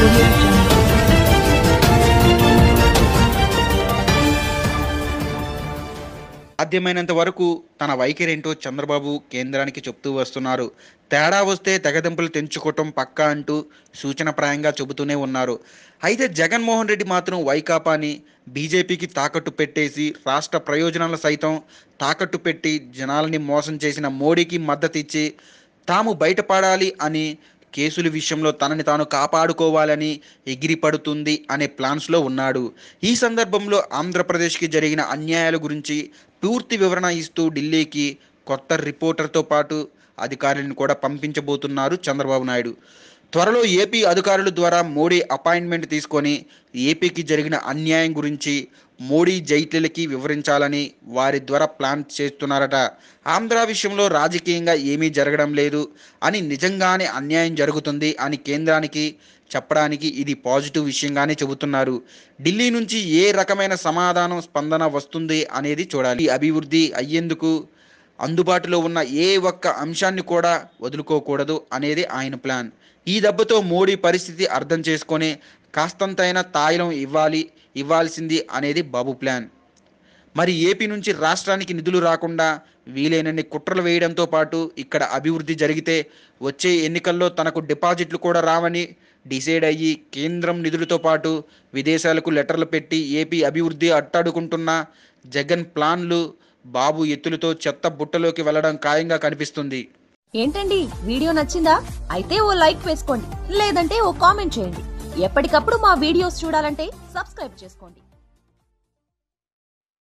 Audio Jungle. సాధ్యమైనంత వరకు తన వైఖరేంటో చంద్రబాబు కేంద్రానికి చెప్తూ వస్తున్నారు. తేడా వస్తే తెగదెంపులు తెంచుకోవటం పక్కా అంటూ సూచనప్రాయంగా చెబుతూనే ఉన్నారు. అయితే జగన్మోహన్ రెడ్డి మాత్రం వైకాపాని బీజేపీకి తాకట్టు పెట్టేసి రాష్ట్ర ప్రయోజనాలు సైతం తాకట్టు పెట్టి జనాలని మోసం చేసిన మోడీకి మద్దతు ఇచ్చి తాము బయటపడాలి అని కేసుల విషయంలో తనని తాను కాపాడుకోవాలని ఎగిరిపడుతుంది అనే ప్లాన్స్లో ఉన్నాడు. ఈ సందర్భంలో ఆంధ్రప్రదేశ్కి జరిగిన అన్యాయాల గురించి పూర్తి వివరణ ఇస్తూ ఢిల్లీకి కొత్త రిపోర్టర్తో పాటు అధికారులను కూడా పంపించబోతున్నారు చంద్రబాబు నాయుడు. త్వరలో ఏపీ అధికారుల ద్వారా మోడీ అపాయింట్మెంట్ తీసుకొని ఏపీకి జరిగిన అన్యాయం గురించి మోడీ జైట్లకి వివరించాలని వారి ద్వారా ప్లాన్ చేస్తున్నారట. ఆంధ్ర విషయంలో రాజకీయంగా ఏమీ జరగడం లేదు అని, నిజంగానే అన్యాయం జరుగుతుంది అని కేంద్రానికి చెప్పడానికి ఇది పాజిటివ్ విషయంగానే చెబుతున్నారు. ఢిల్లీ నుంచి ఏ రకమైన సమాధానం స్పందన వస్తుంది అనేది చూడాలి. అభివృద్ధి అయ్యేందుకు అందుబాటులో ఉన్న ఏ ఒక్క అంశాన్ని కూడా వదులుకోకూడదు అనేది ఆయన ప్లాన్. ఈ దెబ్బతో మోడీ పరిస్థితి అర్థం చేసుకొని కాస్తంతైనా తాయిలం ఇవ్వాల్సింది అనేది బాబు ప్లాన్. మరి ఏపీ నుంచి రాష్ట్రానికి నిధులు రాకుండా వీలైనన్ని కుట్రలు వేయడంతో పాటు ఇక్కడ అభివృద్ధి జరిగితే వచ్చే ఎన్నికల్లో తనకు డిపాజిట్లు కూడా రావని డిసైడ్ అయ్యి కేంద్రం నిధులతో పాటు విదేశాలకు లెటర్లు పెట్టి ఏపీ అభివృద్ధి అట్టాడుకుంటున్న జగన్ ప్లాన్లు బాబు ఎత్తులతో చెత్త బుట్టలోకి వెళ్లడం ఖాయంగా కనిపిస్తుంది. ఏంటండి, వీడియో నచ్చిందా? అయితే ఓ లైక్ వేసుకోండి, లేదంటే ఓ కామెంట్ చేయండి. ఎప్పటికప్పుడు మా వీడియోస్ చూడాలంటే సబ్స్క్రైబ్ చేసుకోండి.